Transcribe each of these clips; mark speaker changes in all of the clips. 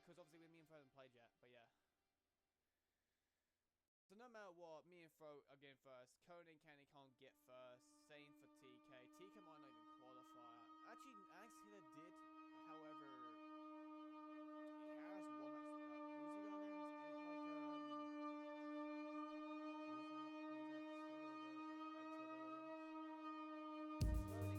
Speaker 1: because obviously me and Fro haven't played yet, but yeah. So no matter what, me and Fro are getting first. Conan and Kenny can't get first. Same for TK. TK might not even qualify. Actually, Alex Hiller did. However, he has one match to go. Who's he got against? Is it Conan and Kenny, then he might be fine. No. So it's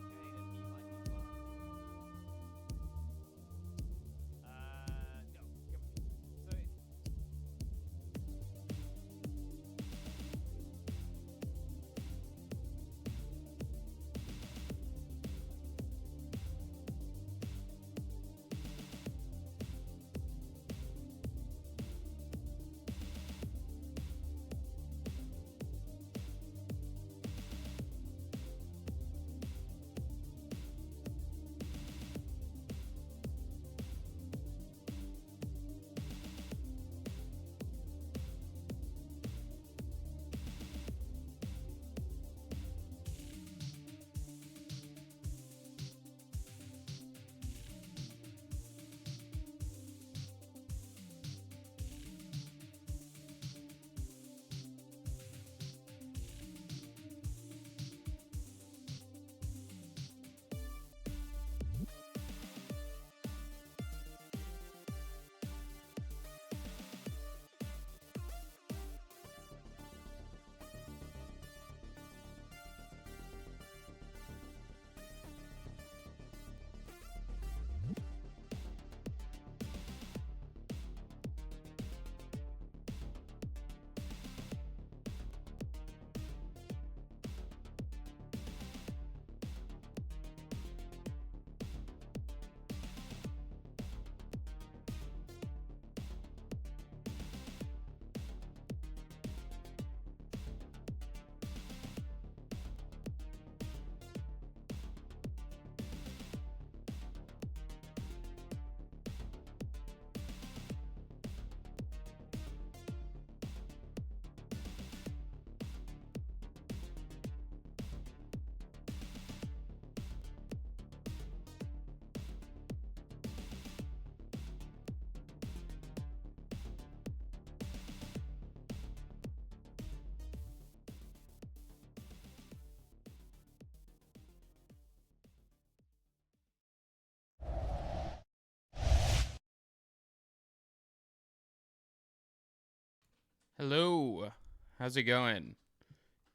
Speaker 2: Hello, how's it going,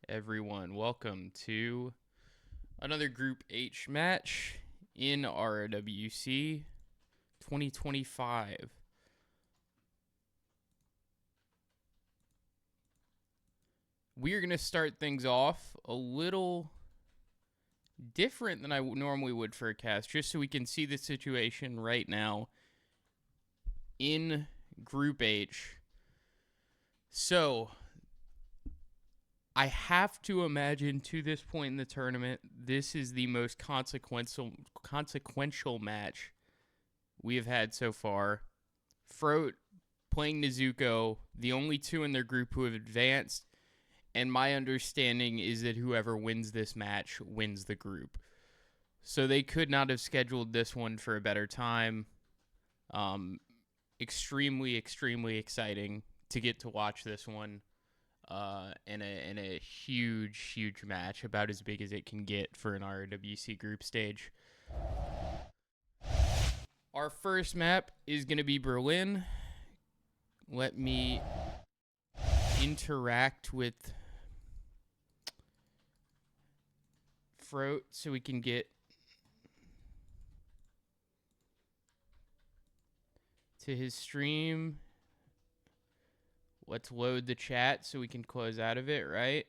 Speaker 2: everyone? Welcome to another Group H match in RRWC 2025. We are going to start things off a little different than I normally would for a cast, just so we can see the situation right now in Group H. So, I have to imagine to this point in the tournament, this is the most consequential match we have had so far. Frote playing Nezuko, the only two in their group who have advanced, and my understanding is that whoever wins this match wins the group. So they could not have scheduled this one for a better time. Extremely, extremely exciting to get to watch this one. In a huge match, about as big as it can get for an RRWC group stage. Our first map is going to be Berlin. Let me interact with Frote so we can get to his stream. Let's load the chat so we can close out of it, right?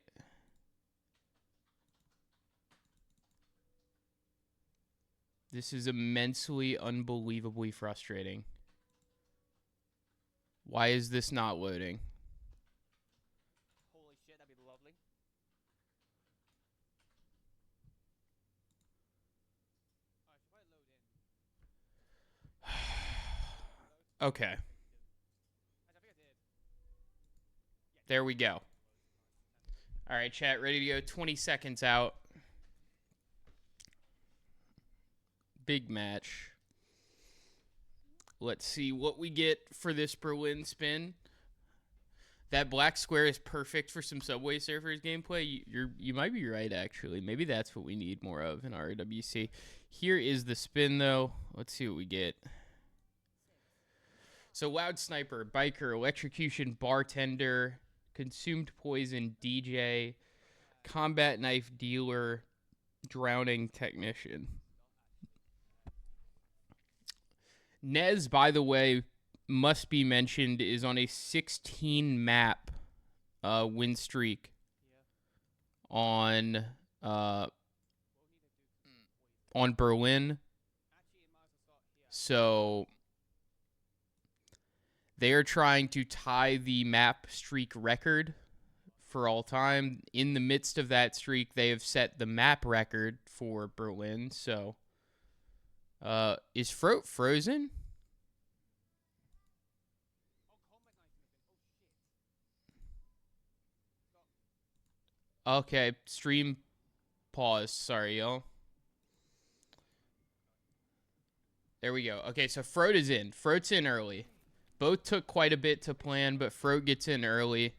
Speaker 2: This is immensely, unbelievably frustrating. Why is this not loading?
Speaker 1: holy shit, that'd be lovely. Alright, should I load in?
Speaker 2: Okay. There we go. All right, chat, ready to go. 20 seconds out. Big match. Let's see what we get for this Berlin spin. That black square is perfect for some Subway Surfers gameplay. You might be right, actually. Maybe that's what we need more of in RRWC. Here is the spin, though. Let's see what we get. So, Loud Sniper, Biker, Electrocution, Bartender, Consumed Poison, DJ, Combat Knife Dealer, Drowning Technician. Nez, by the way, must be mentioned, is on a 16 map win streak on Berlin. So they are trying to tie the map streak record for all time. In the midst of that streak, they have set the map record for Berlin. So is Frote frozen? Okay, stream pause. Sorry, y'all. There we go. Okay, so Frote is in. Frote's in early. Both took quite a bit to plan, but Frote gets in early.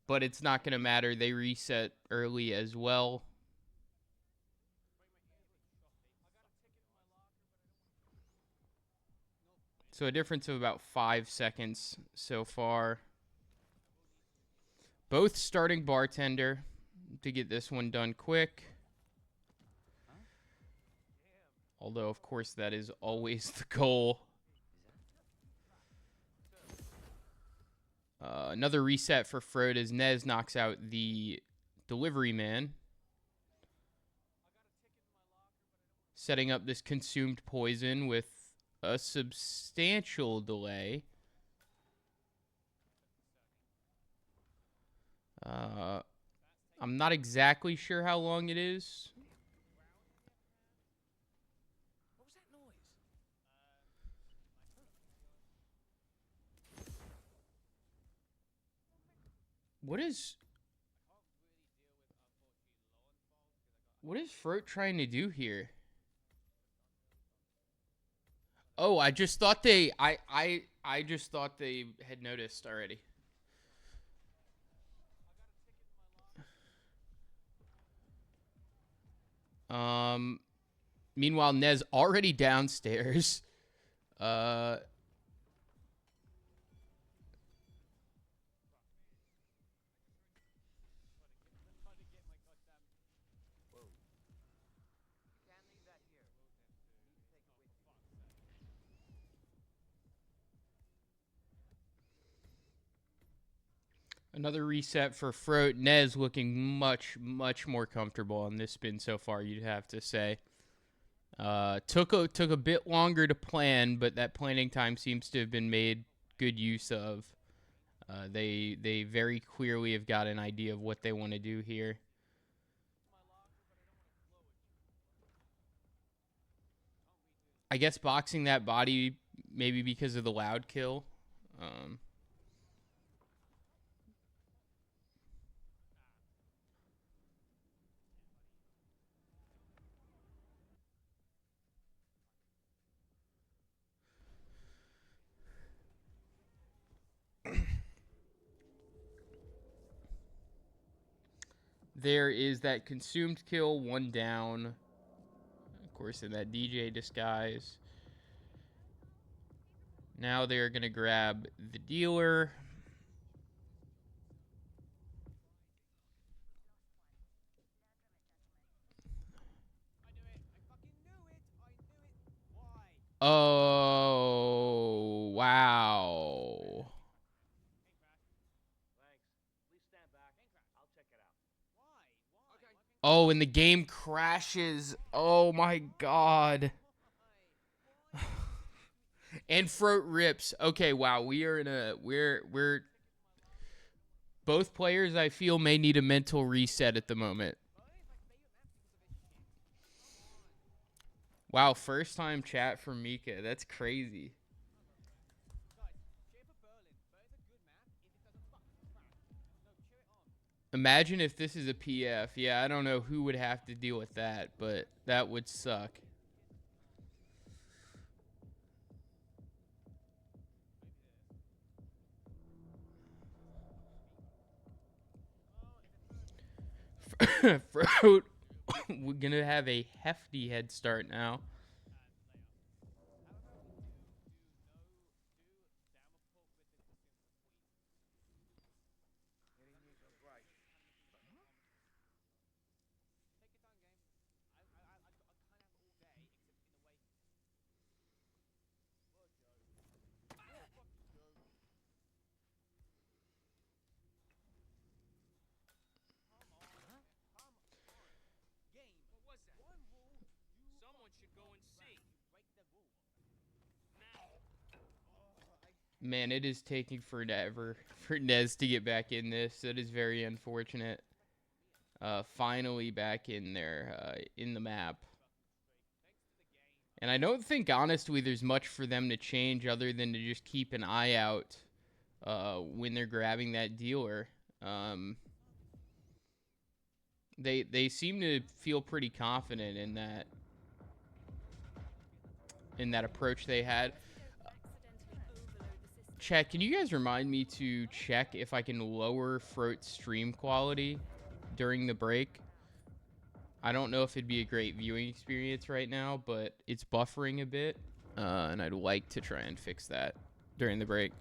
Speaker 2: But it's not going to matter. They reset early as well. So a difference of about 5 seconds so far. Both starting Bartender to get this one done quick. Although, of course, that is always the goal. Another reset for Frote as Nez knocks out the delivery man. Setting up this Consumed Poison with a substantial delay. I'm not exactly sure how long it is.
Speaker 3: What was that noise?
Speaker 2: What is Frote trying to do here? Oh, I just thought they I just thought they had noticed already. Meanwhile, Nez already downstairs. Another reset for Frote. Nez looking much, much more comfortable on this spin so far, you'd have to say. Took a bit longer to plan, but that planning time seems to have been made good use of. They very clearly have got an idea of what they want to do here. I guess boxing that body maybe because of the loud kill. There is that consumed kill, one down. Of course, in that DJ disguise. Now they're going to grab the dealer. Oh, wow. Oh, and the game crashes. Oh my god. And Frote rips. Okay, wow. We are in a we're both players I feel may need a mental reset at the moment. Wow, first time chat from Mika. That's crazy. Imagine if this is a PF. Yeah, I don't know who would have to deal with that, but that would suck. Frote, we're gonna have a hefty head start now.
Speaker 3: What was that? Someone should go and see.
Speaker 2: Man, it is taking forever for Nez to get back in this. That is very unfortunate. Finally back in there, in the map. And I don't think, honestly, there's much for them to change other than to just keep an eye out when they're grabbing that dealer. They seem to feel pretty confident in that approach they had. Chat, can you guys remind me to check if I can lower Frote's stream quality during the break? I don't know if it'd be a great viewing experience right now, but it's buffering a bit, and I'd like to try and fix that during the break.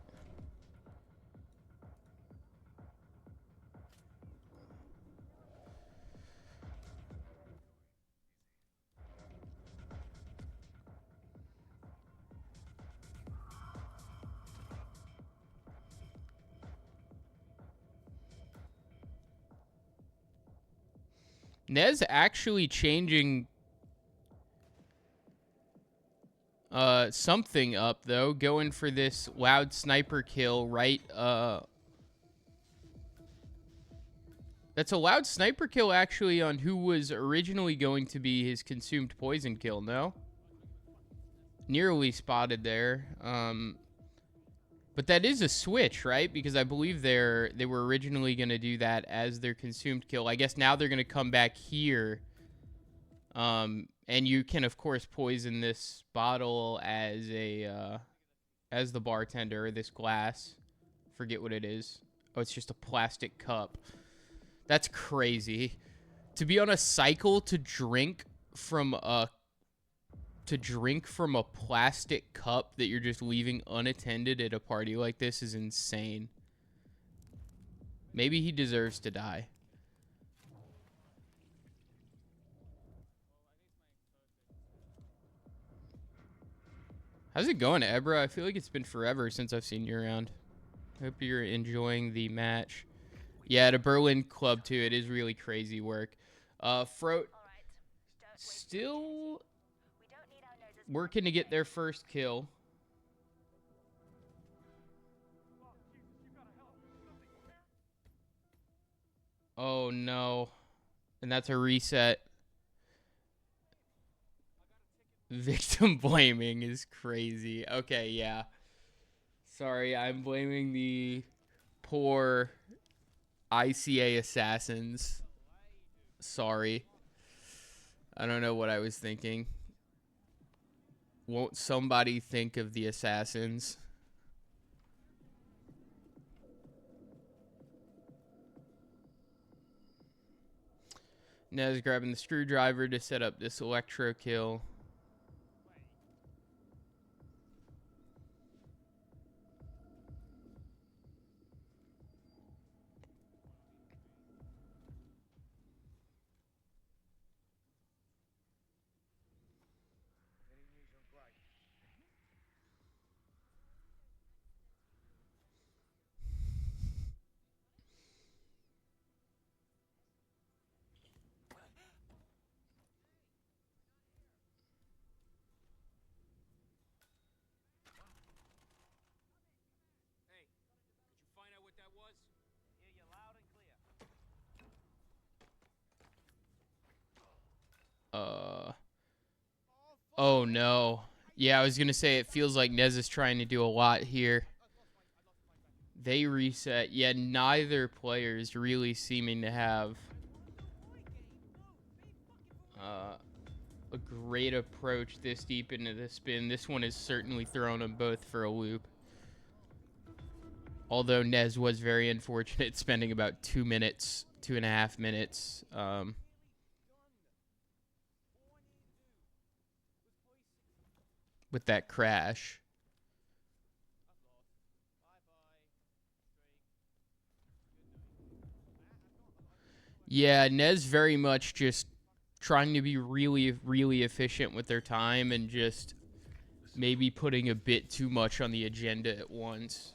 Speaker 2: Nez actually changing something up, though, going for this loud sniper kill right. That's a loud sniper kill, actually, on who was originally going to be his consumed poison kill, no? Nearly spotted there. But that is a switch, right? Because I believe they were originally going to do that as their consumed kill. I guess now they're going to come back here. And you can, of course, poison this bottle as the bartender, or this glass. Forget what it is. Oh, it's just a plastic cup. That's crazy. To be on a cycle to drink from a plastic cup that you're just leaving unattended at a party like this is insane. Maybe he deserves to die. How's it going, Ebra? I feel like it's been forever since I've seen you around. Hope you're enjoying the match. Yeah, at a Berlin club too. It is really crazy work. Frote still working to get their first kill. Oh no. And that's a reset. Victim blaming is crazy. Okay, yeah. Sorry, I'm blaming the poor ICA assassins. Sorry. I don't know what I was thinking. Won't somebody think of the assassins? Nez grabbing the screwdriver to set up this electro kill.
Speaker 3: Hey, could you find out what that was? I hear you loud and clear.
Speaker 2: Oh no. Yeah, I was gonna say it feels like Nez is trying to do a lot here. They reset. Yeah, neither player is really seeming to have a great approach this deep into the spin. This one has certainly thrown them both for a loop. Although Nez was very unfortunate, spending about 2 minutes 2.5 minutes. With that crash. Yeah, Nez very much just trying to be really, really efficient with their time and just maybe putting a bit too much on the agenda at once.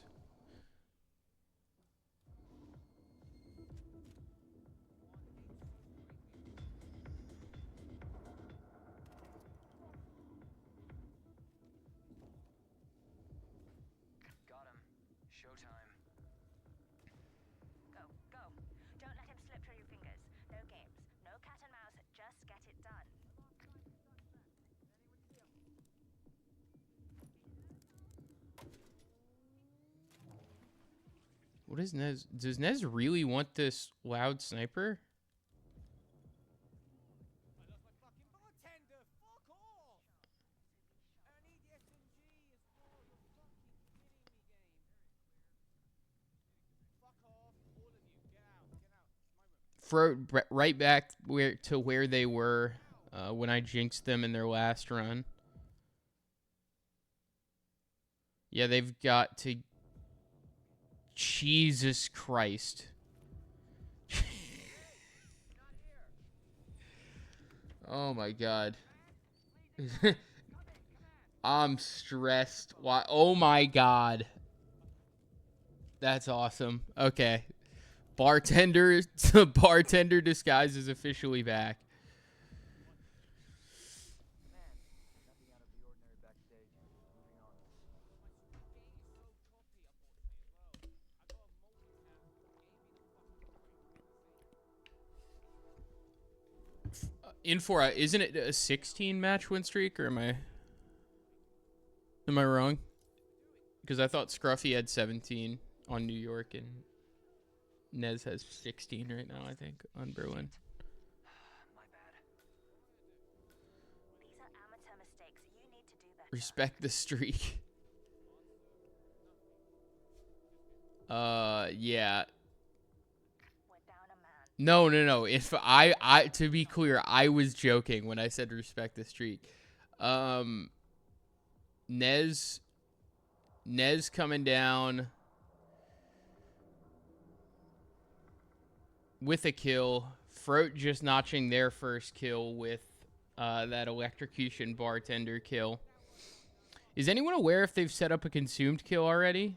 Speaker 4: Got him. Showtime.
Speaker 5: Go, go. Don't let him slip through your fingers. No games, no cat and mouse, just get it done.
Speaker 2: What is Nez? Does Nez really want this loud sniper?
Speaker 1: I lost my fucking bartender. Fuck off. And I need the SMG as well. You're fucking kidding me, game. Fuck off, all of you. Get out. Get out. It's my room.
Speaker 2: Right back where they were when I jinxed them in their last run. Yeah, they've got to. Jesus Christ. Oh my God. I'm stressed. Why? Oh my God. That's awesome. Okay. Bartender disguise is officially back.
Speaker 4: Nothing out of the ordinary backstage. Moving on.
Speaker 2: Infora, isn't it a 16 match win streak, or am I wrong? Because I thought Scruffy had 17 on New York and Nez has 16 right now, I think, on Berlin.
Speaker 4: My bad.
Speaker 5: These are amateur mistakes. You need to do better.
Speaker 2: Respect the streak. Yeah.
Speaker 5: We're down a man.
Speaker 2: No. If I to be clear, I was joking when I said respect the streak. Nez coming down with a kill. Frote just notching their first kill with that electrocution bartender kill. Is anyone aware if they've set up a consumed kill already?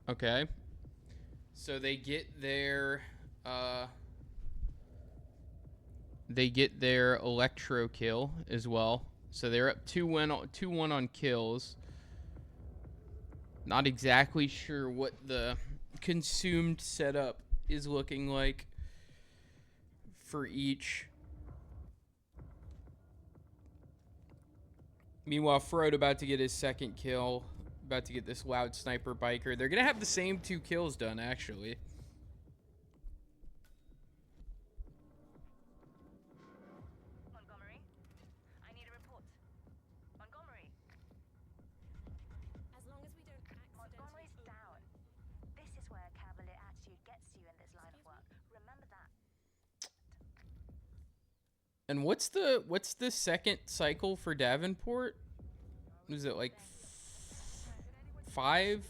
Speaker 2: Okay. So they get their electro kill as well. So they're up 2-1 on kills. Not exactly sure what the consumed setup is looking like for each. Meanwhile, Frote about to get his second kill. About to get this loud sniper biker. They're going to have the same 2 kills done, actually.
Speaker 5: Montgomery, I need a report. Montgomery.
Speaker 6: As long as we don't accidentally...
Speaker 5: Montgomery's down. This is where a cavalier attitude gets you in this line of work. Remember that.
Speaker 2: And what's the second cycle for Davenport? Is it like 5-ish?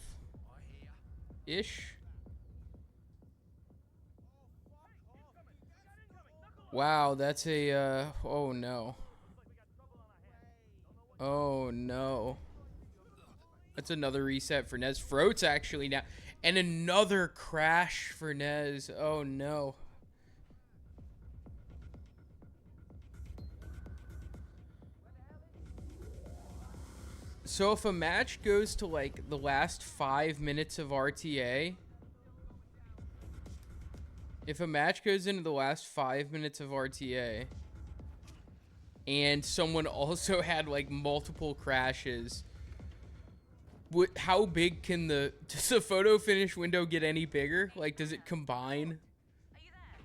Speaker 2: Wow, that's a oh no. Oh no. That's another reset for Nez. Frote's actually now. And another crash for Nez. Oh no. So if a match goes to like the last 5 minutes of RTA, if a match goes into the last 5 minutes of RTA, and someone also had like multiple crashes, how big can does the photo finish window get any bigger? Like, does it combine?
Speaker 5: Are you there?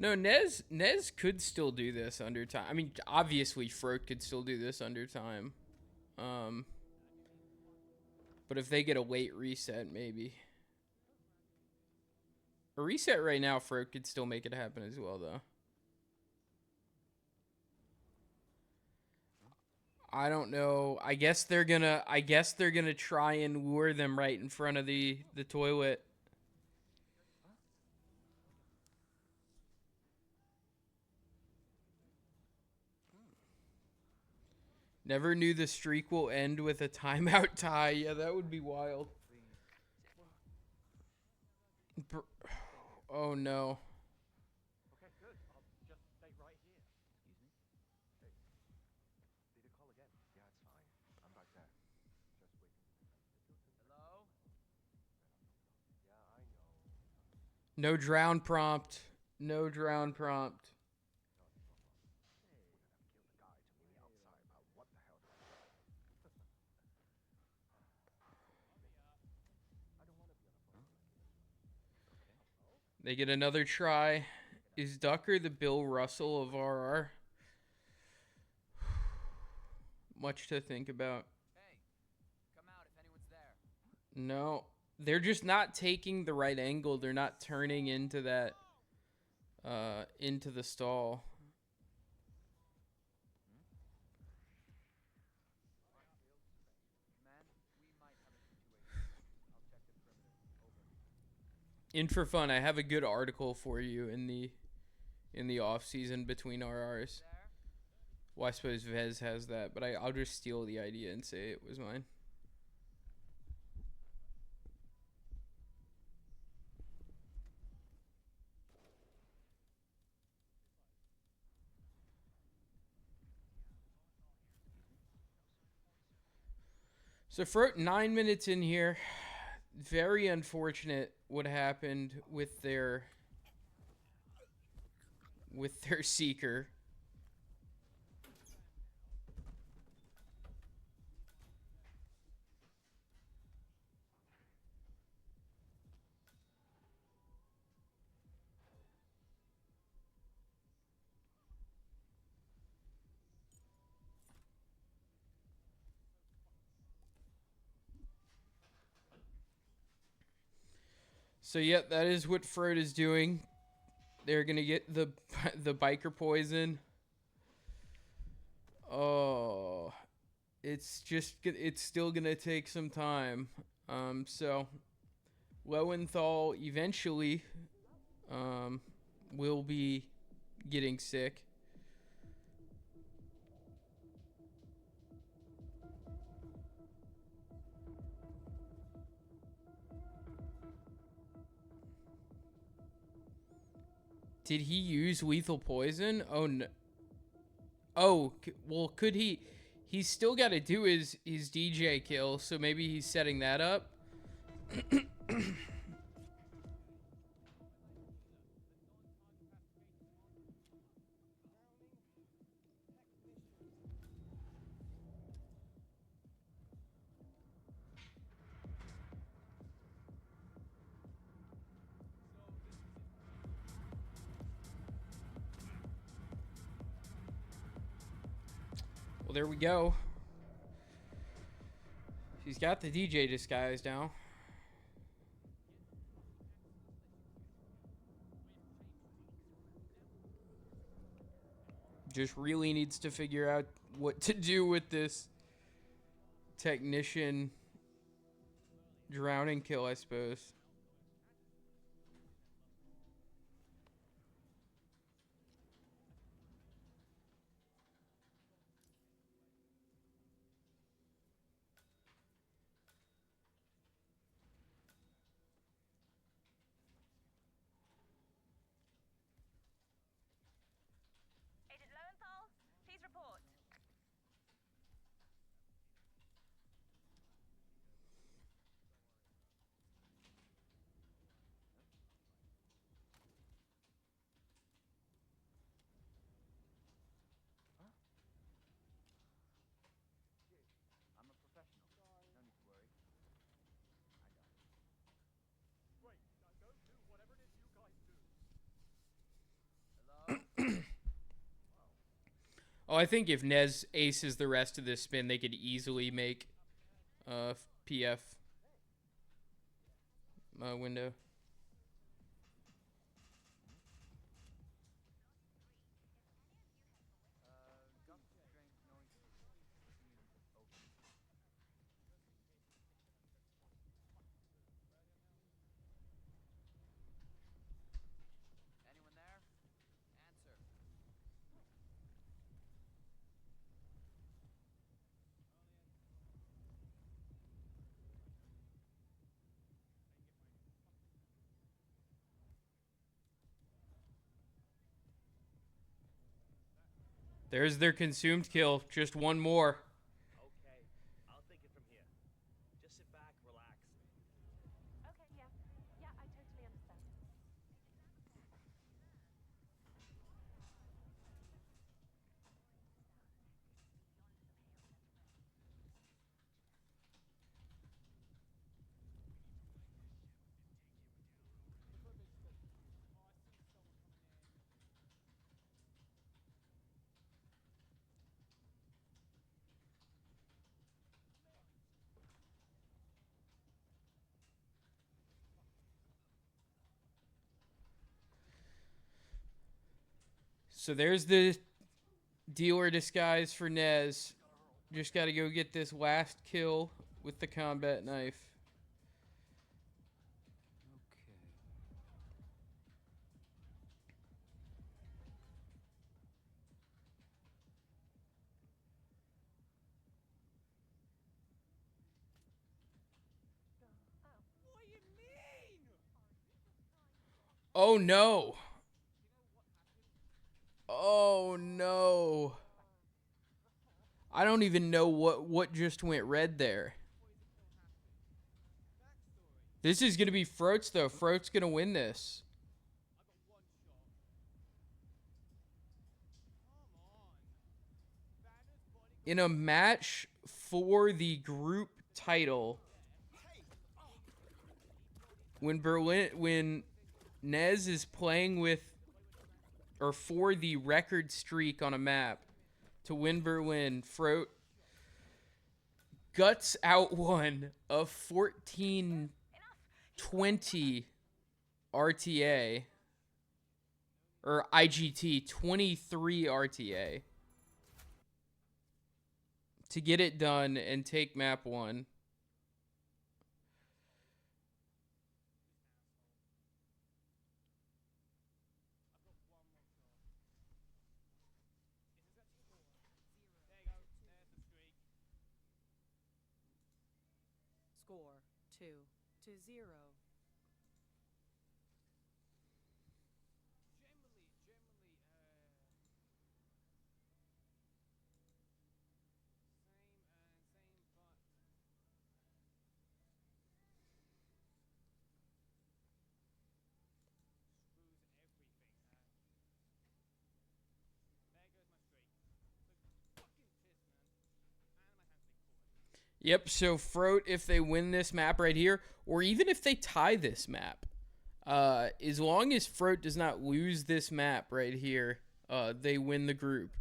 Speaker 2: No, Nez could still do this under time. I mean, obviously Frote could still do this under time. But if they get a late reset, maybe. A reset right now, Frote could still make it happen as well, though. I don't know. I guess they're gonna try and lure them right in front of the toilet. Never knew the streak will end with a timeout tie. Yeah, that would be wild. Oh no.
Speaker 4: Okay, good. I'll just stay right here. Excuse me? Hey. Did you call again? Yeah, it's fine. I'm back there. Just wait. Hello? Yeah, I know.
Speaker 2: No drown prompt. No drown prompt. They get another try. Is Ducker the Bill Russell of RR? Much to think about.
Speaker 3: Hey, come out if anyone's there.
Speaker 2: No, they're just not taking the right angle. They're not turning into that, into the stall.
Speaker 4: Man, we might have a situation. I'll check the perimeter. Over.
Speaker 2: And for fun, I have a good article for you in the off season between RRs.
Speaker 3: There?
Speaker 2: Well, I suppose Vez has that, but I'll just steal the idea and say it was mine. So for 9 minutes in here, very unfortunate what happened with their seeker. So yeah, that is what Frote is doing. They're gonna get the biker poison. Oh, it's still gonna take some time. So Lowenthal eventually will be getting sick. Did he use lethal poison? Oh no. Oh, well, could he? He's still got to do his DJ kill, so maybe he's setting that up. Well, there we go. He's got the DJ disguise now. Just really needs to figure out what to do with this technician drowning kill, I suppose. I think if Nez aces the rest of this spin, they could easily make PF window.
Speaker 4: Gun strange noises. Seems open. Anyone there? Answer.
Speaker 2: There's their consumed kill. Just one more.
Speaker 6: Okay, I'll take it from here. Just sit back, relax.
Speaker 5: Okay, yeah. Yeah, I totally understand.
Speaker 2: So there's the dealer disguise for Nez. Just got to go get this last kill with the combat knife.
Speaker 1: What do you mean?
Speaker 2: Oh no. Oh no. I don't even know what just went red there. This is going to be Frote's though. Frote's going to win this. In a match for the group title, when Nez is playing with or for the record streak on a map to win Berlin, Frote guts out one of 1420 RTA or IGT 23 RTA to get it done and take map 1.
Speaker 7: Score 2-0.
Speaker 2: Yep, so Frote, if they win this map right here, or even if they tie this map, as long as Frote does not lose this map right here, they win the group.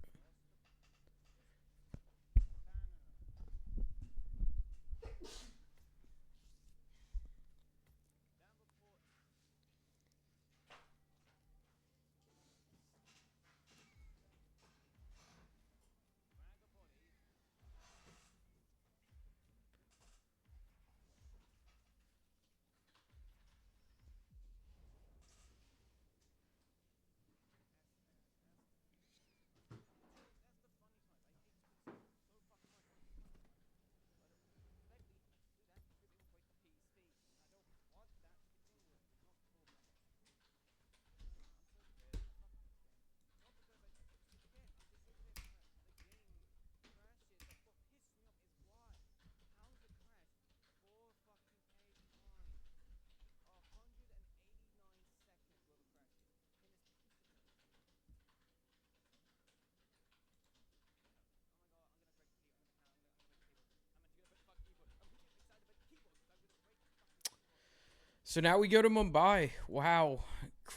Speaker 2: So now we go to Mumbai. Wow.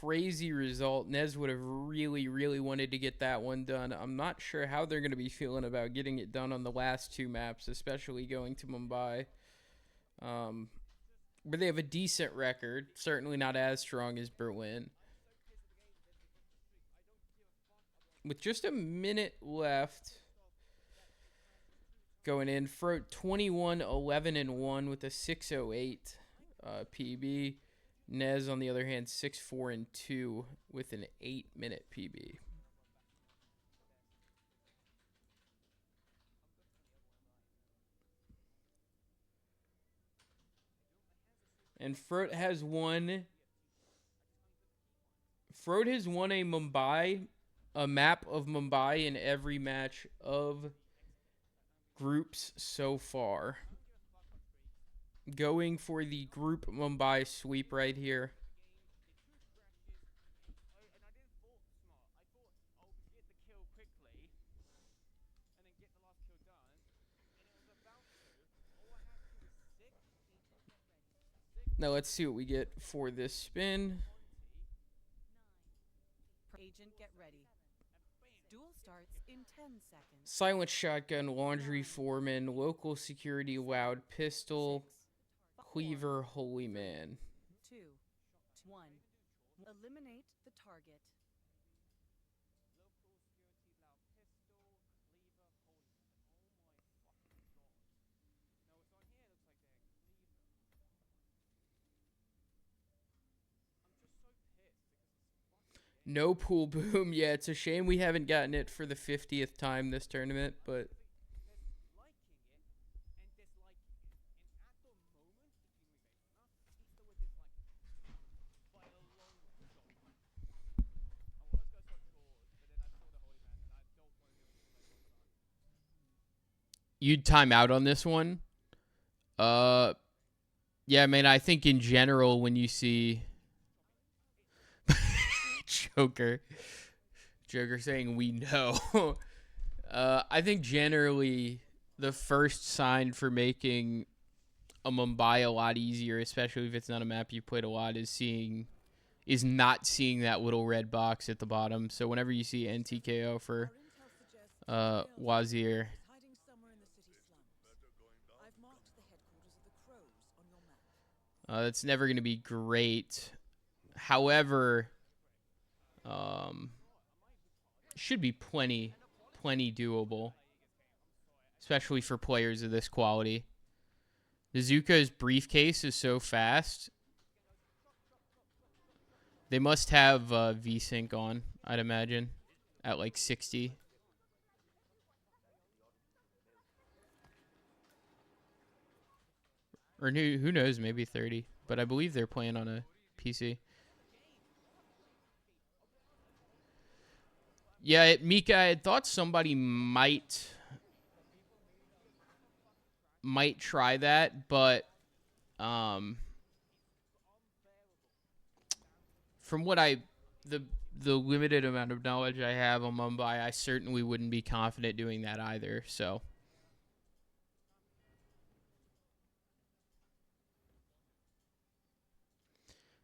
Speaker 2: crazy result. Nez would have really, really wanted to get that one done. I'm not sure how they're going to be feeling about getting it done on the last two maps, especially going to Mumbai. But they have a decent record, certainly not as strong as Berlin. With just a minute left going in, Frote 21-11-1 with a 6:08 PB. Nez, on the other hand, 6-4-2 with an 8-minute PB. And Frote has won a map of Mumbai in every match of groups so far. Going for the group Mumbai sweep right here. Now let's see what we get for this spin.
Speaker 7: Agent, get ready. Duel starts in 10 seconds.
Speaker 2: Silent shotgun, laundry foreman, local security, loud pistol,
Speaker 7: 6,
Speaker 2: cleaver, holy man.
Speaker 7: 2, 1. Eliminate the target.
Speaker 2: No pool boom. Yeah, it's a shame we haven't gotten it for the 50th time this tournament, but you'd time out on this one. Yeah, man, I think in general when you see Joker saying we know. I think generally the first sign for making a Mumbai a lot easier, especially if it's not a map you played a lot, is not seeing that little red box at the bottom. So whenever you see NTKO for Wazir, that's never going to be great. However, should be plenty doable, especially for players of this quality. Nezuko's briefcase is so fast. They must have VSync on, I'd imagine, at like 60. Or who knows, maybe 30. But I believe they're playing on a PC. Yeah, Mika, I had thought somebody might try that, but from what the limited amount of knowledge I have on Mumbai, I certainly wouldn't be confident doing that either. So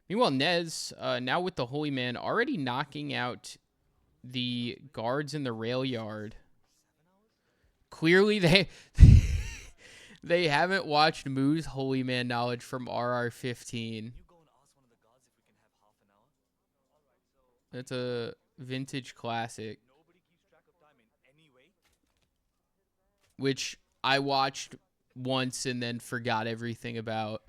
Speaker 2: meanwhile, Nez, now with the Holy Man, already knocking out the guards in the rail yard. Clearly, they haven't watched Moo's Holy Man knowledge from RR15. That's a vintage classic, which I watched once and then forgot everything about.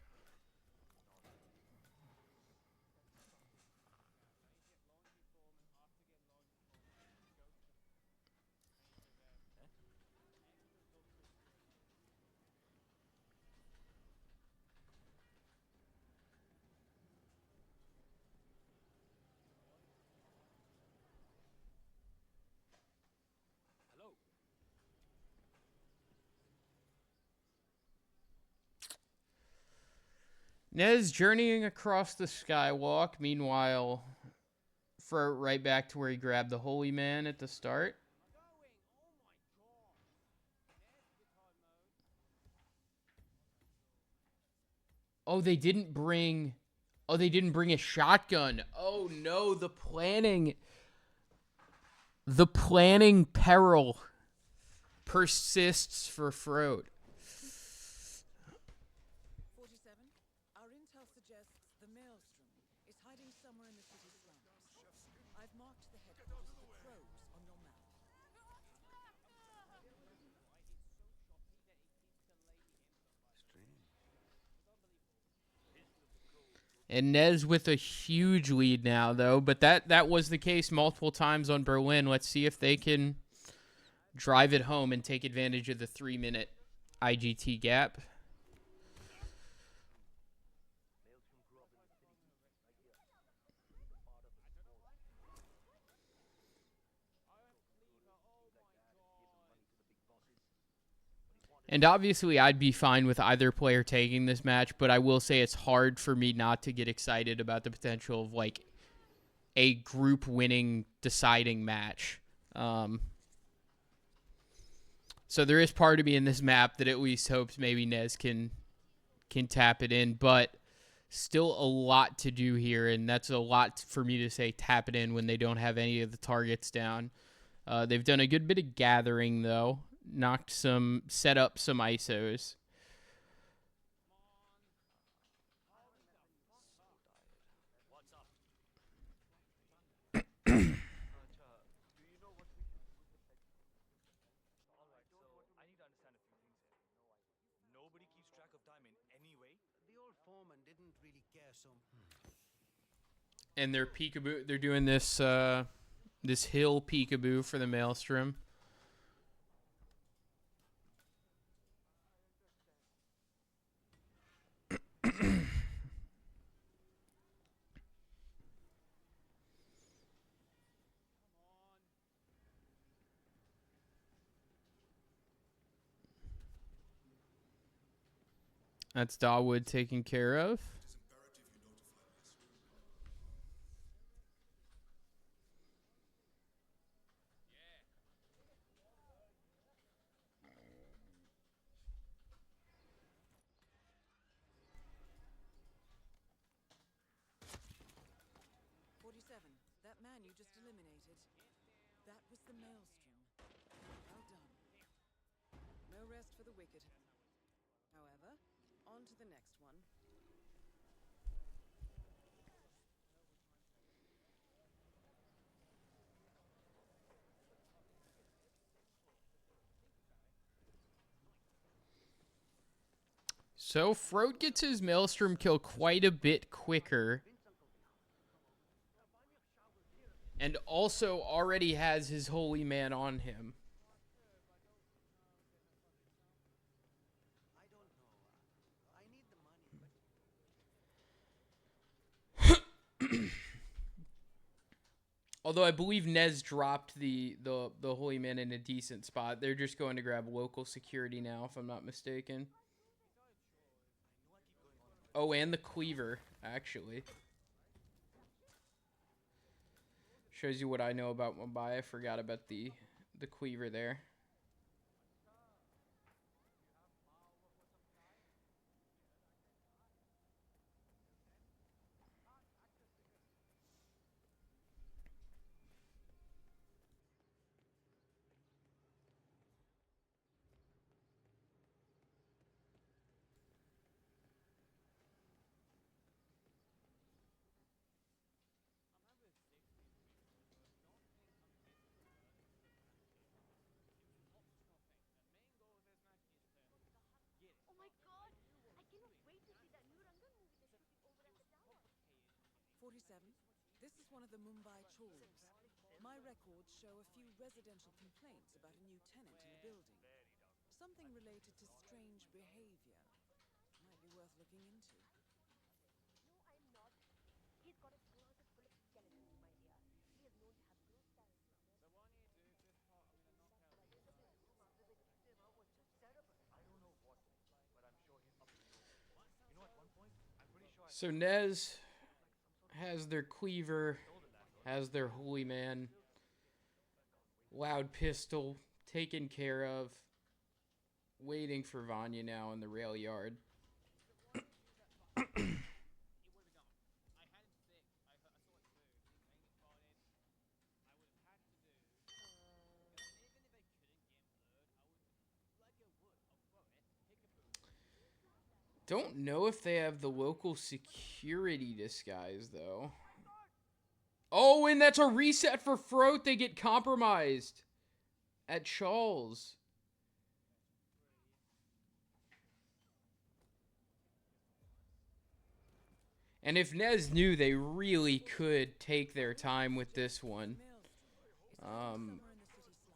Speaker 2: Nez journeying across the skywalk. Meanwhile, Frote right back to where he grabbed the Holy Man at the start. Oh, they didn't bring Oh, they didn't bring a shotgun. Oh no, the planning. The planning peril persists for Frote.
Speaker 7: 47. Our intel suggests the Maelstrom is hiding somewhere in the city slums. I've marked the headquarters of the Crows on your map.
Speaker 2: And Nez with a huge lead now, though. But that was the case multiple times on Berlin. Let's see if they can drive it home and take advantage of the 3-minute IGT gap. And obviously, I'd be fine with either player taking this match, but I will say it's hard for me not to get excited about the potential of, like, a group-winning, deciding match. So there is part of me in this map that at least hopes maybe Nez can tap it in, but still a lot to do here, and that's a lot for me to say tap it in when they don't have any of the targets down. They've done a good bit of gathering, though. Set up some ISOs.
Speaker 6: Nobody keeps track of time in any way.
Speaker 8: The old foreman didn't really care so.
Speaker 2: And they're peekaboo. They're doing this this hill peekaboo for the Maelstrom. That's Dawood taken care of.
Speaker 7: That man you just eliminated, that was the Maelstrom. Well done. No rest for the wicked. However, on to the next one.
Speaker 2: So Frote gets his Maelstrom kill quite a bit quicker. And also already has his holy man on him.
Speaker 8: I don't know. I need the money.
Speaker 2: Although I believe Nez dropped the holy man in a decent spot. They're just going to grab local security now, if I'm not mistaken. Oh, and the cleaver, actually. Shows you what I know about Mumbai. I forgot about the cleaver there.
Speaker 5: Oh my god! I cannot wait to see that new Rangan movie they're shooting over at the tower.
Speaker 7: 47. This is one of the Mumbai chores. My records show a few residential complaints about a new tenant in the building. Something related to strange behavior. Might be worth looking into.
Speaker 5: No, I'm not. He's got a closet full of skeletons, my dear. He is known to have gross talent.
Speaker 2: So Nez has their cleaver, has their holy man, loud pistol taken care of, waiting for Vanya now in the rail yard. Don't know if they have the local security disguise, though. Oh, and that's a reset for Frote. They get compromised at Charles. And if Nez knew, they really could take their time with this one.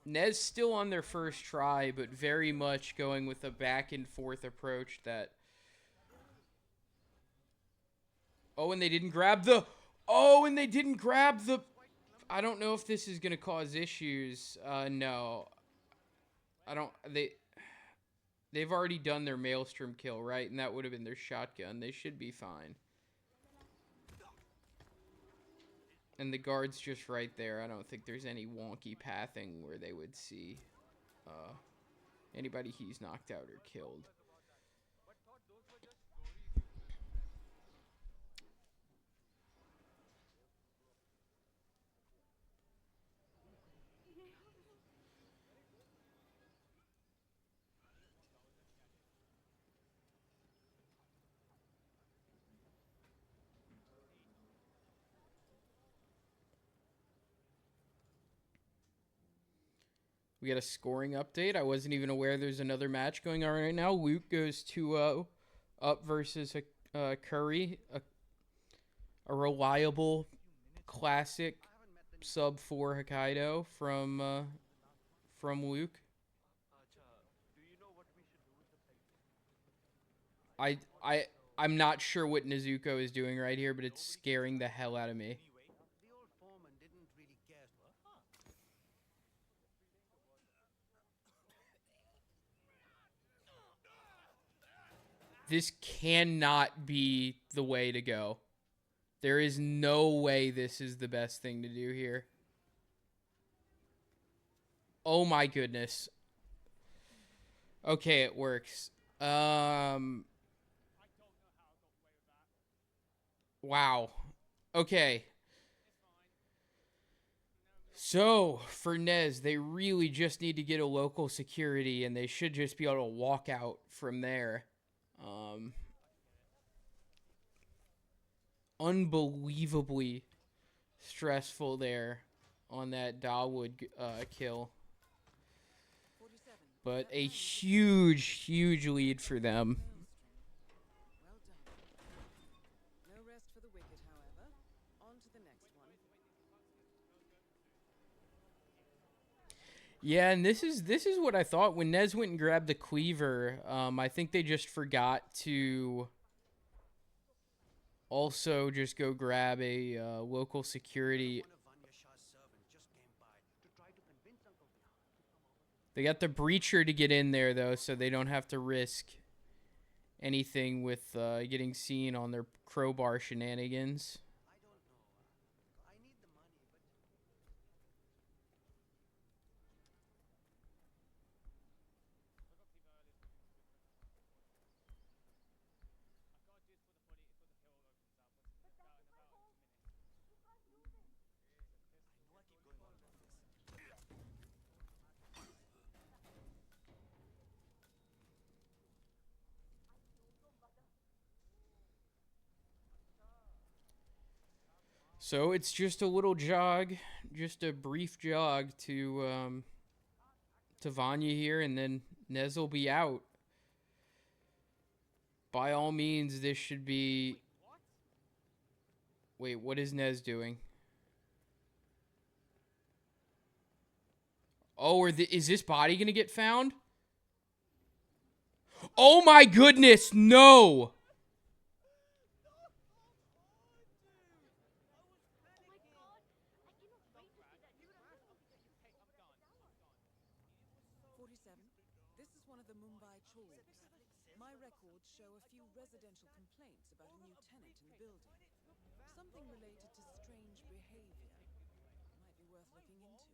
Speaker 2: Nez still on their first try, but very much going with a back and forth approach that... Oh, and they didn't grab the... Oh, and they didn't grab the... I don't know if this is going to cause issues. No. I don't... They've already done their Maelstrom kill, right? And that would have been their shotgun. They should be fine. And the guard's just right there. I don't think there's any wonky pathing where they would see anybody he's knocked out or killed. We got a scoring update. I wasn't even aware there's another match going on right now. Luke goes 2-0 up versus Curry. A reliable, classic sub-4 Hokkaido from Luke. I'm not sure what Nezuko is doing right here, but it's scaring the hell out of me.
Speaker 8: The old foreman didn't really care.
Speaker 2: This cannot be the way to go. There is no way this is the best thing to do here. Oh my goodness. Okay, it works. Wow. Okay. So, for Nez, they really just need to get a local security, and they should just be able to walk out from there. Unbelievably stressful there on that Dawood kill. But a huge, huge lead for them.
Speaker 7: Well done. No rest for the wicked, however. On to the next one.
Speaker 2: Yeah, and this is what I thought when Nez went and grabbed the cleaver. I think they just forgot to also just go grab a local security. They got the breacher to get in there though, so they don't have to risk anything with getting seen on their crowbar shenanigans. So it's just a little jog, just a brief jog to Vanya here, and then Nez will be out. By all means, this should be... Wait, what is Nez doing? Oh, is this body gonna get found? Oh my goodness, no!
Speaker 7: This is one of the Mumbai chores. My records show a few residential complaints about a new tenant in the building. Something related to strange behavior. Might be worth looking into.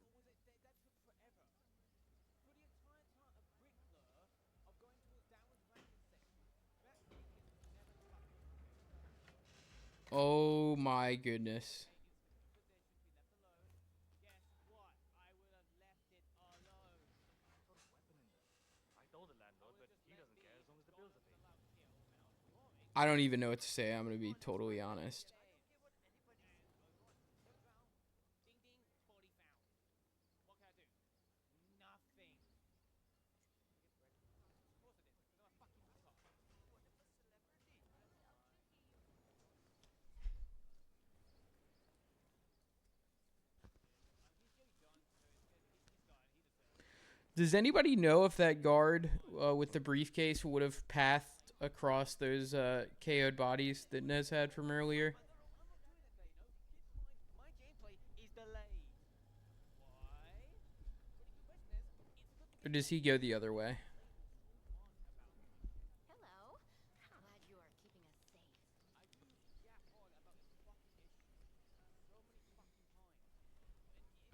Speaker 2: Oh my goodness. I don't even know what to say. I'm gonna be totally honest. Does anybody know if that guard with the briefcase would have pathed across those KO'd bodies that Nez had from earlier?
Speaker 3: My gameplay is delayed. Why?
Speaker 2: Or does he go the other way?
Speaker 5: Hello. Glad you are keeping us safe.
Speaker 3: I do yap on about this fucking issue so many fucking times.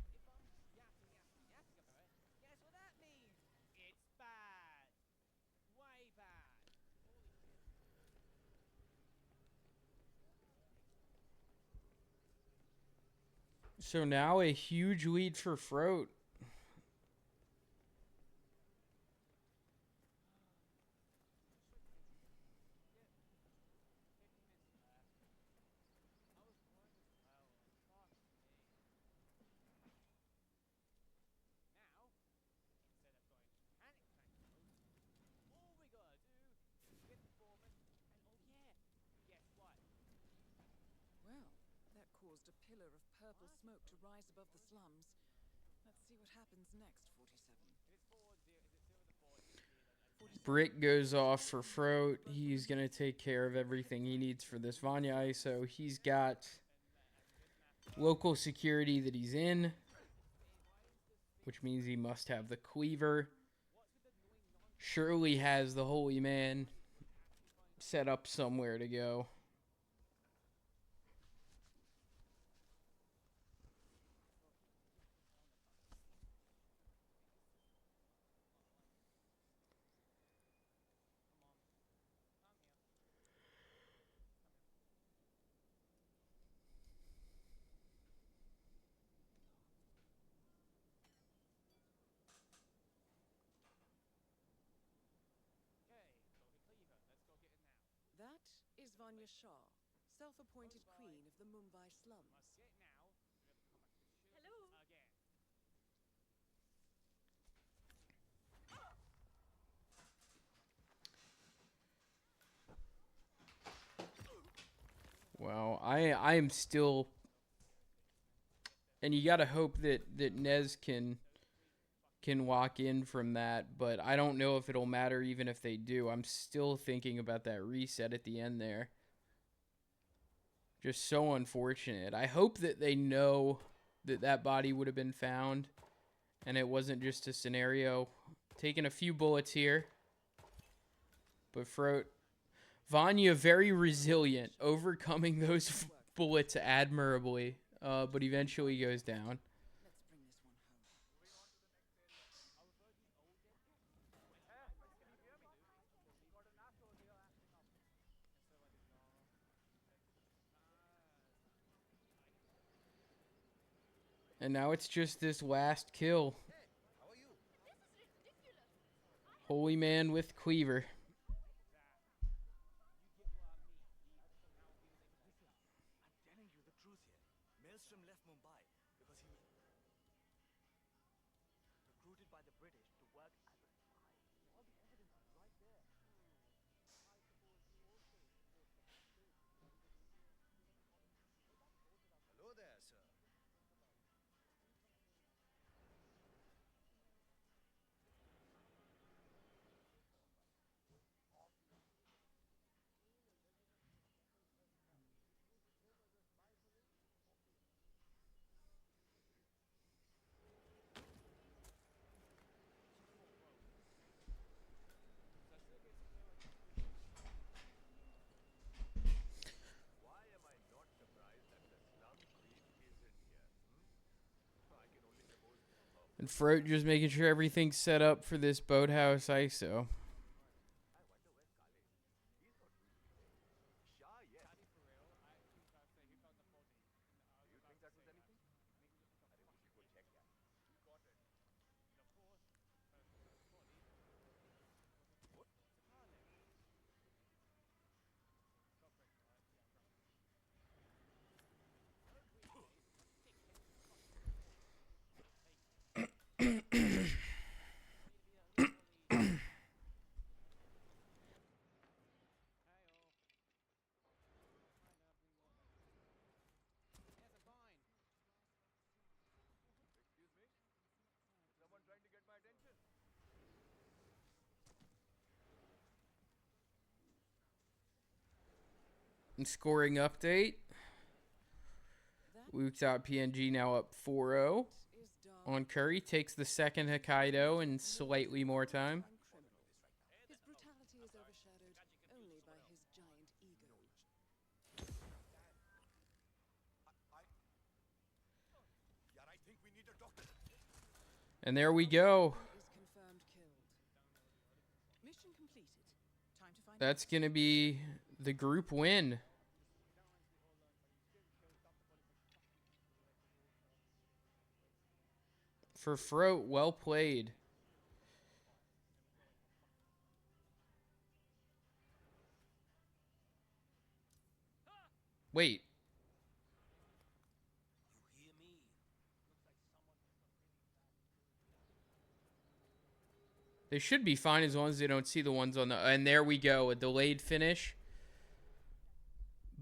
Speaker 3: And if I'm yapping about it, guess what that means? It's bad. Way bad. Holy shit.
Speaker 2: So now a huge lead for Frote.
Speaker 3: Now, instead of going panic mode, all we gotta do is get the foreman, and oh yeah, guess what?
Speaker 7: Well, that caused a pillar of purple smoke to rise above the slums. Let's see what happens next, 47.
Speaker 2: Brick goes off for Frote. He's going to take care of everything he needs for this Vanya ISO. He's got local security that he's in, which means he must have the cleaver. Surely has the holy man set up somewhere to go.
Speaker 7: That is Vanya Shah, self-appointed queen of the Mumbai slums.
Speaker 5: Hello.
Speaker 3: Again.
Speaker 2: Wow, I am still, and you gotta hope that Nez can walk in from that, but I don't know if it'll matter even if they do. I'm still thinking about that reset at the end there. Just so unfortunate. I hope that they know that that body would have been found and it wasn't just a scenario. Taking a few bullets here. But Frote, Vanya very resilient, overcoming those bullets admirably, but eventually goes down.
Speaker 7: Let's bring this one home.
Speaker 2: And now it's just this last kill. Holy man with cleaver.
Speaker 6: I'm telling you the truth here. Maelstrom left Mumbai because he was recruited by the British to work as a spy. All the evidence is right there. Hello there, sir. Why am I not surprised that the slum queen isn't here? I can only suppose.
Speaker 2: And Frote just making sure everything's set up for this boathouse ISO.
Speaker 6: I wonder where's Kale. He's not usually late. Shah, yes. Do you think that was anything? I think we should go check that. Got it. What?
Speaker 2: Scoring update. Luke.png now up 4-0 on Curry. Takes the second Hokkaido in slightly more time.
Speaker 7: His brutality is overshadowed only by his giant ego.
Speaker 2: And there we go.
Speaker 7: Is confirmed killed. Mission completed. Time to find
Speaker 2: That's going to be the group win. For Frote, well played. Wait. They should be fine as long as they don't see the ones on the... And there we go, a delayed finish.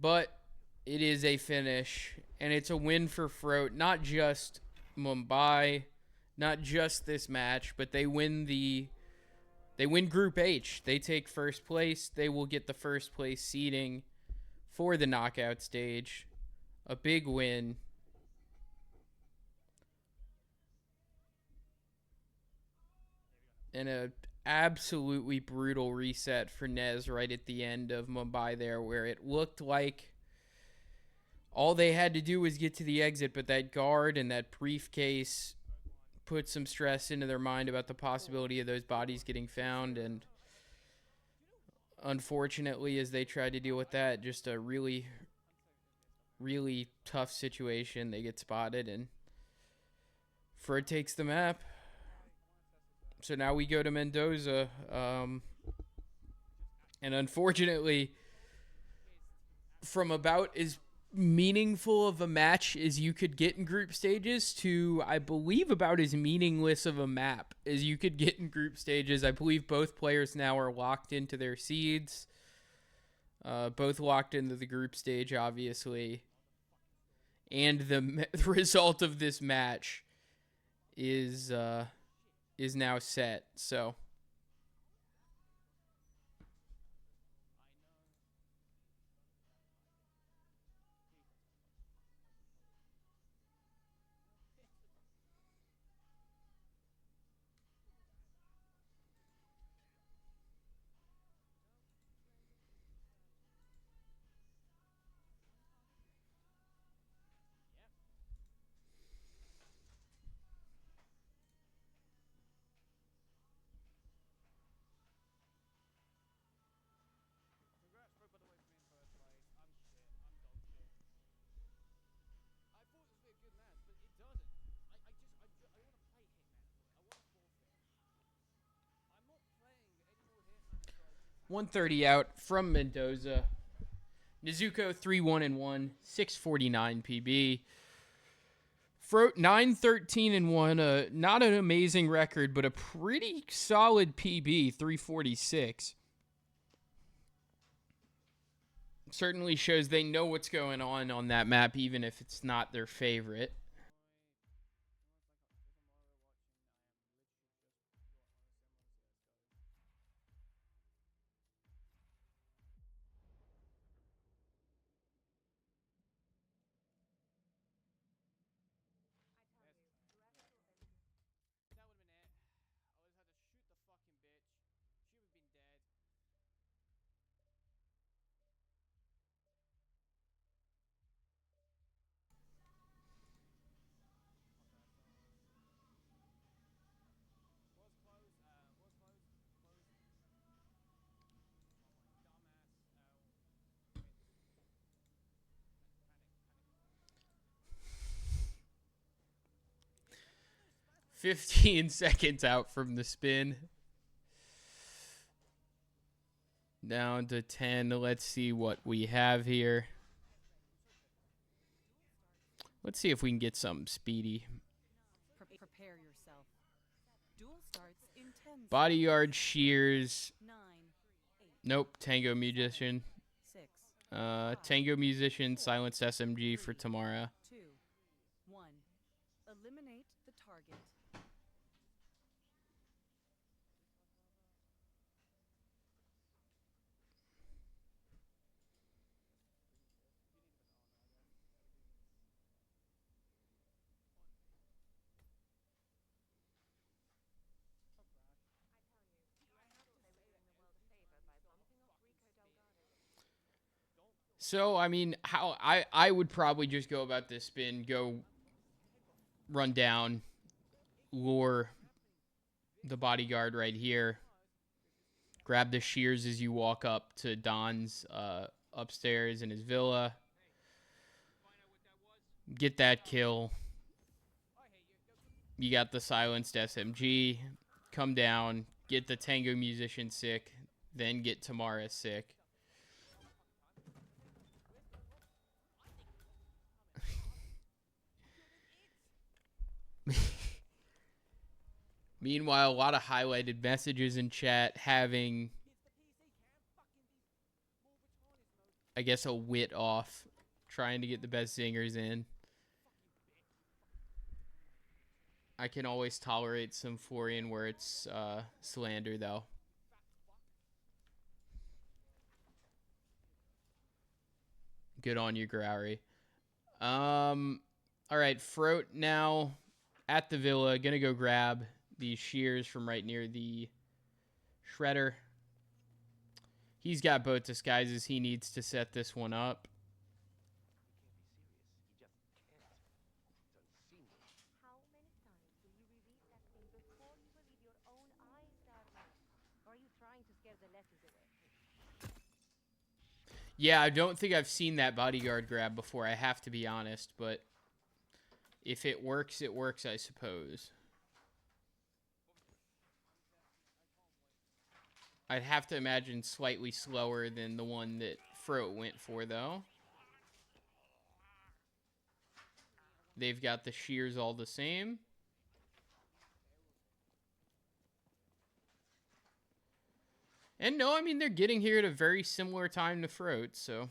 Speaker 2: But it is a finish, and it's a win for Frote. Not just Mumbai, not just this match, but they win Group H. They take first place. They will get the first place seeding for the knockout stage. A big win. And a absolutely brutal reset for Nez right at the end of Mumbai there, where it looked like all they had to do was get to the exit, but that guard and that briefcase put some stress into their mind about the possibility of those bodies getting found. And unfortunately, as they tried to deal with that, just a really, really tough situation. They get spotted, and Frote takes the map. So now we go to Mendoza, and unfortunately, from about as meaningful of a match as you could get in group stages to, I believe, about as meaningless of a map as you could get in group stages. I believe both players now are locked into their seeds, both locked into the group stage, obviously, and the result of this match is now set. So
Speaker 1: Congrats, Frote, by the way, for being first place. I'm shit. I'm dog shit. I thought it was a good match, but it doesn't. I want to play Hitman. I want to forfeit. I'm not playing any more Hitman until I beat
Speaker 2: 130 out from Mendoza. Nezuko 3-1-1, 649 PB. Frote 9-13-1. Not an amazing record, but a pretty solid PB, 346. Certainly shows they know what's going on that map, even if it's not their favorite.
Speaker 1: That would have been it. I would have had to shoot the fucking bitch. She would have been dead. Was close. Was close. Close. Oh my dumbass. Wait. Panic.
Speaker 2: 15 seconds out from the spin. Down to 10. Let's see what we have here. Let's see if we can get something speedy.
Speaker 9: Prepare yourself. Duel starts in 10
Speaker 2: Bodyguard Shears.
Speaker 9: 9, 8,
Speaker 2: Nope. Tango Musician.
Speaker 9: 6,
Speaker 2: Tango Musician, Silence SMG for Tamara.
Speaker 9: 2, 1. Eliminate the target.
Speaker 2: So, I mean, how I would probably just go about this spin, go run down, lure the bodyguard right here, grab the shears as you walk up to Don's upstairs in his villa, get that kill. You got the silenced SMG, come down, get the tango musician sick, then get Tamara sick. Meanwhile, a lot of highlighted messages in chat having, I guess, a wit off, trying to get the best zingers in. I can always tolerate some Florian where it's slander, though. Good on you, Growery. All right, Frote now at the villa. Gonna go grab these shears from right near the shredder. He's got both disguises he needs to set this one up.
Speaker 5: How many times will you repeat that thing before you believe your own eyes, darling? Or are you trying to scare the letters away?
Speaker 2: Yeah, I don't think I've seen that bodyguard grab before, I have to be honest, but if it works, I suppose. I'd have to imagine slightly slower than the one that Frote went for, though. They've got the shears all the same. And no, I mean, they're getting here at a very similar time to Frote, so...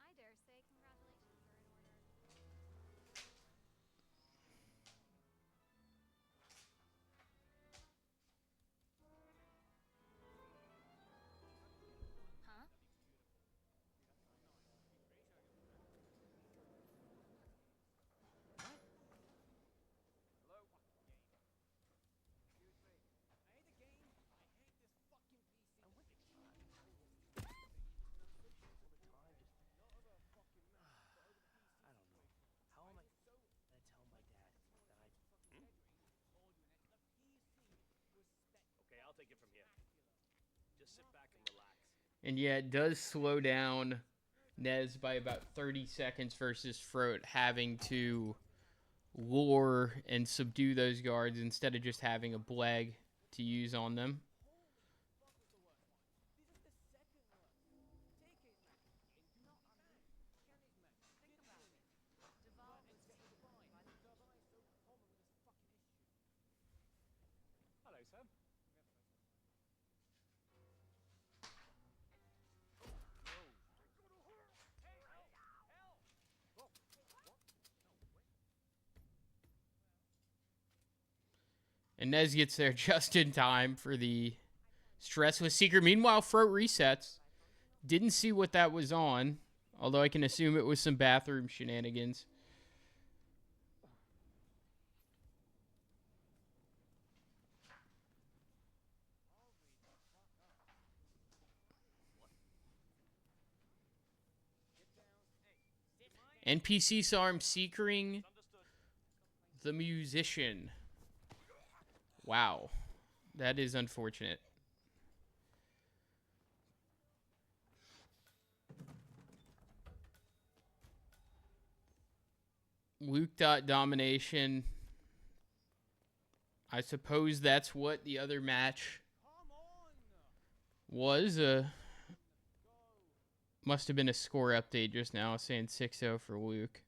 Speaker 5: I dare say congratulations are in order. Huh?
Speaker 8: How am I gonna tell my dad that I...
Speaker 6: Okay, I'll take it from here. Just sit back and relax.
Speaker 2: And yeah, it does slow down Nez by about 30 seconds versus Frote having to lure and subdue those guards instead of just having a blag to use on them.
Speaker 6: Hello, Sam.
Speaker 2: And Nez gets there just in time for the Stressless Seeker. Meanwhile, Frote resets. Didn't see what that was on, although I can assume it was some bathroom shenanigans. NPC saw him seekering the musician. Wow. That is unfortunate. Luke dot domination. I suppose that's what the other match was. Must have been a score update just now saying 6-0 for Luke.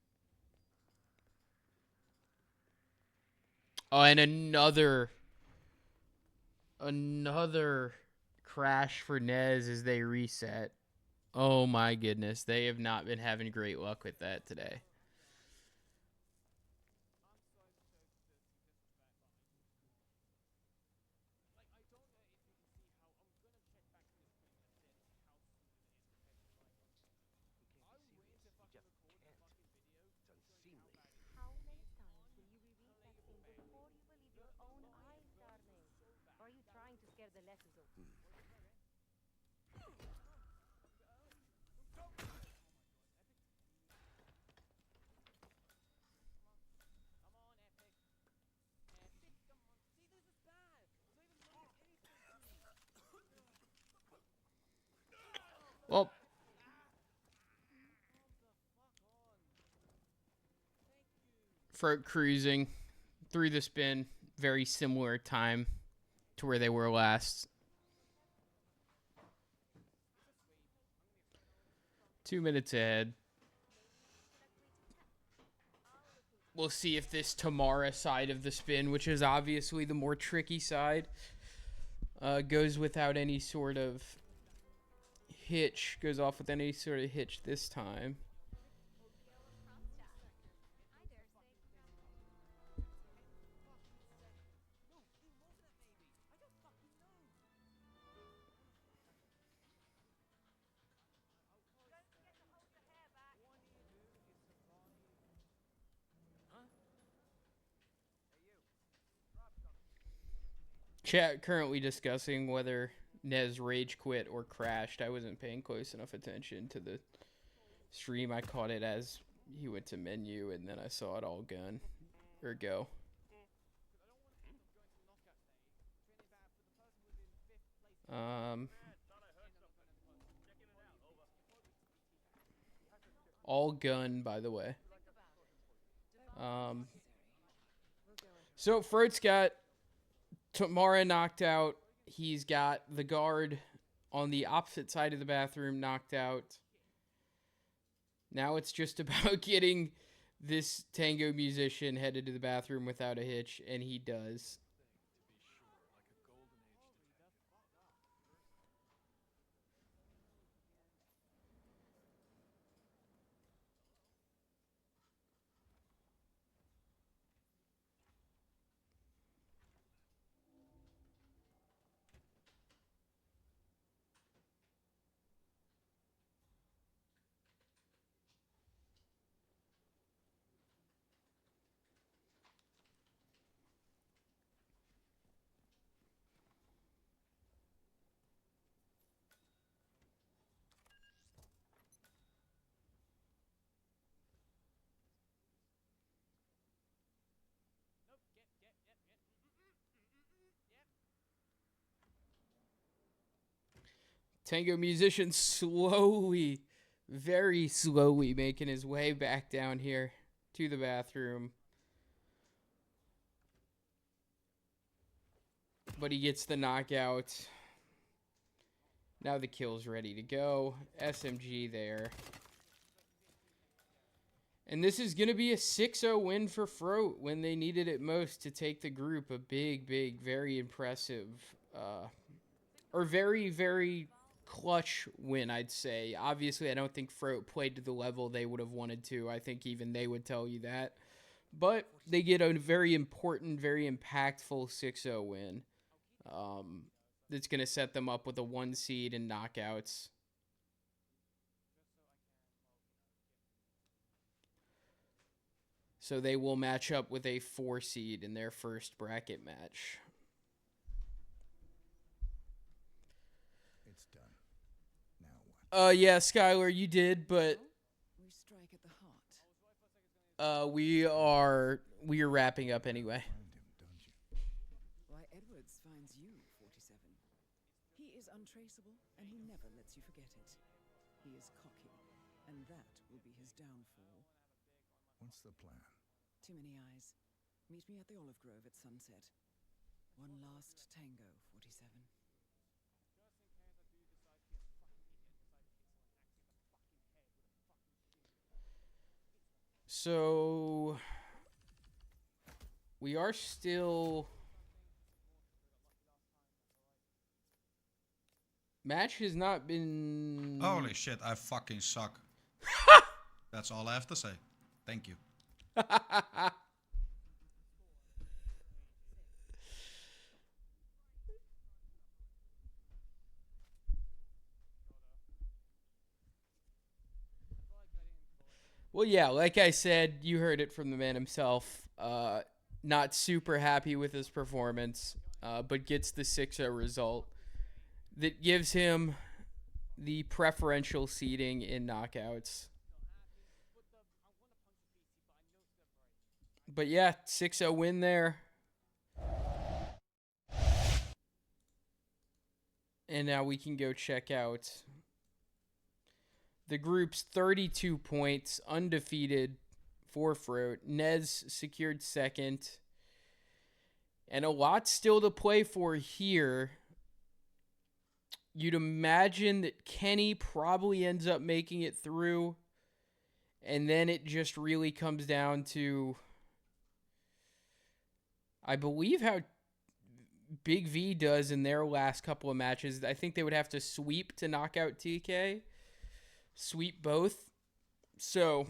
Speaker 2: Oh, and another crash for Nez as they reset. Oh my goodness, they have not been having great luck with that today.
Speaker 5: messes away.
Speaker 3: Come on, Epic. Epic, come on. See, this is bad. It's not even looking anything to me.
Speaker 2: Well,
Speaker 3: Calm the fuck on. Thank you.
Speaker 2: Frote cruising through the spin, very similar time to where they were last. 2 minutes ahead. We'll see if this Tamara side of the spin, which is obviously the more tricky side, goes without any sort of hitch, goes off with any sort of hitch this time. Chat currently discussing whether Nez rage quit or crashed. I wasn't paying close enough attention to the stream. I caught it as he went to menu, and then I saw it all go. All gun, by the way. So Frote's got Tamara knocked out. He's got the guard on the opposite side of the bathroom knocked out. Now it's just about getting this tango musician headed to the bathroom without a hitch, and he does. Tango musician slowly, very slowly making his way back down here to the bathroom. But he gets the knockout. Now the kill's ready to go. SMG there. And this is going to be a 6-0 win for Frote when they needed it most to take the group. A big, very impressive, or very, very clutch win, I'd say. Obviously, I don't think Frote played to the level they would have wanted to. I think even they would tell you that. But they get a very important, very impactful 6-0 win. That's going to set them up with a 1 seed and knockouts. So they will match up with a 4 seed in their first bracket match.
Speaker 10: It's done. Now what?
Speaker 2: Yeah, Skylar, you did, but
Speaker 7: We strike at the heart.
Speaker 2: we are wrapping up anyway.
Speaker 10: Find him, don't you?
Speaker 7: Why, Edwards finds you, 47. He is untraceable, and he never lets you forget it. He is cocky, and that will be his downfall.
Speaker 10: What's the plan?
Speaker 7: Too many eyes. Meet me at the Olive Grove at sunset. One last tango, 47.
Speaker 2: So we are still. Match has not been.
Speaker 11: Holy shit, I fucking suck. That's all I have to say. Thank you.
Speaker 2: Well, yeah, like I said, you heard it from the man himself. Not super happy with his performance, but gets the 6-0 result. that gives him the preferential seeding in knockouts. But yeah, 6-0 win there. And now we can go check out the group's 32 points, undefeated for Frote. Nez secured second. And a lot still to play for here. You'd imagine that Kenny probably ends up making it through. And then it just really comes down to, I believe, how Big V does in their last couple of matches. I think they would have to sweep to knock out TK. Sweep both. So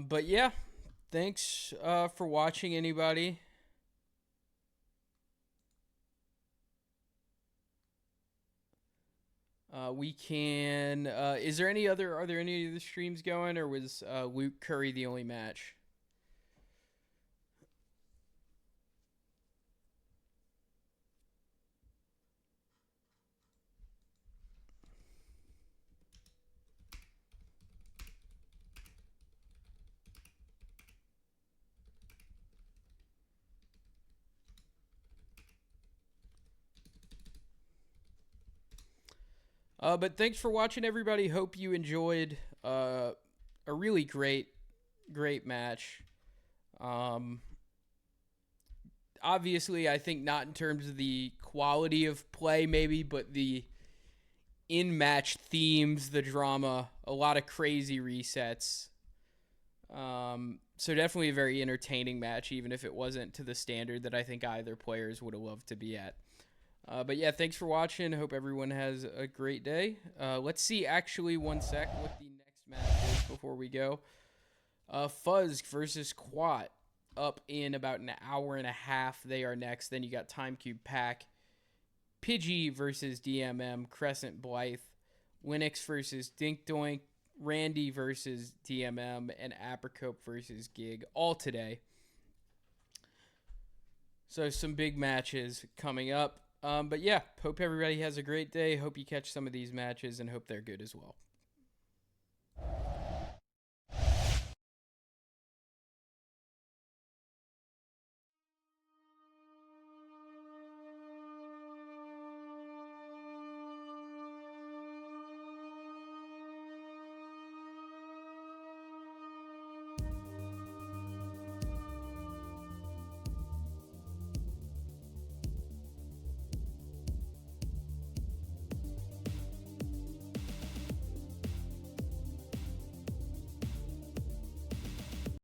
Speaker 2: but yeah, thanks for watching, anybody. We can. Is there any other? Are there any of the streams going, or was Luke Curry the only match? But thanks for watching, everybody. Hope you enjoyed a really great match. Obviously, I think not in terms of the quality of play, maybe, but the in-match themes, the drama, a lot of crazy resets. So definitely a very entertaining match, even if it wasn't to the standard that I think either players would have loved to be at. But yeah, thanks for watching. Hope everyone has a great day. Let's see, actually, one sec, what the next match is before we go. Fuzz versus Quat, up in about an hour and a half. They are next. Then you got Timecube Pack, Pidgey versus DMM, Crescent Blythe, Linux versus Dink Doink, Randy versus DMM, and Apricope versus Gig, all today. So some big matches coming up. But yeah, hope everybody has a great day. Hope you catch some of these matches and hope they're good as well.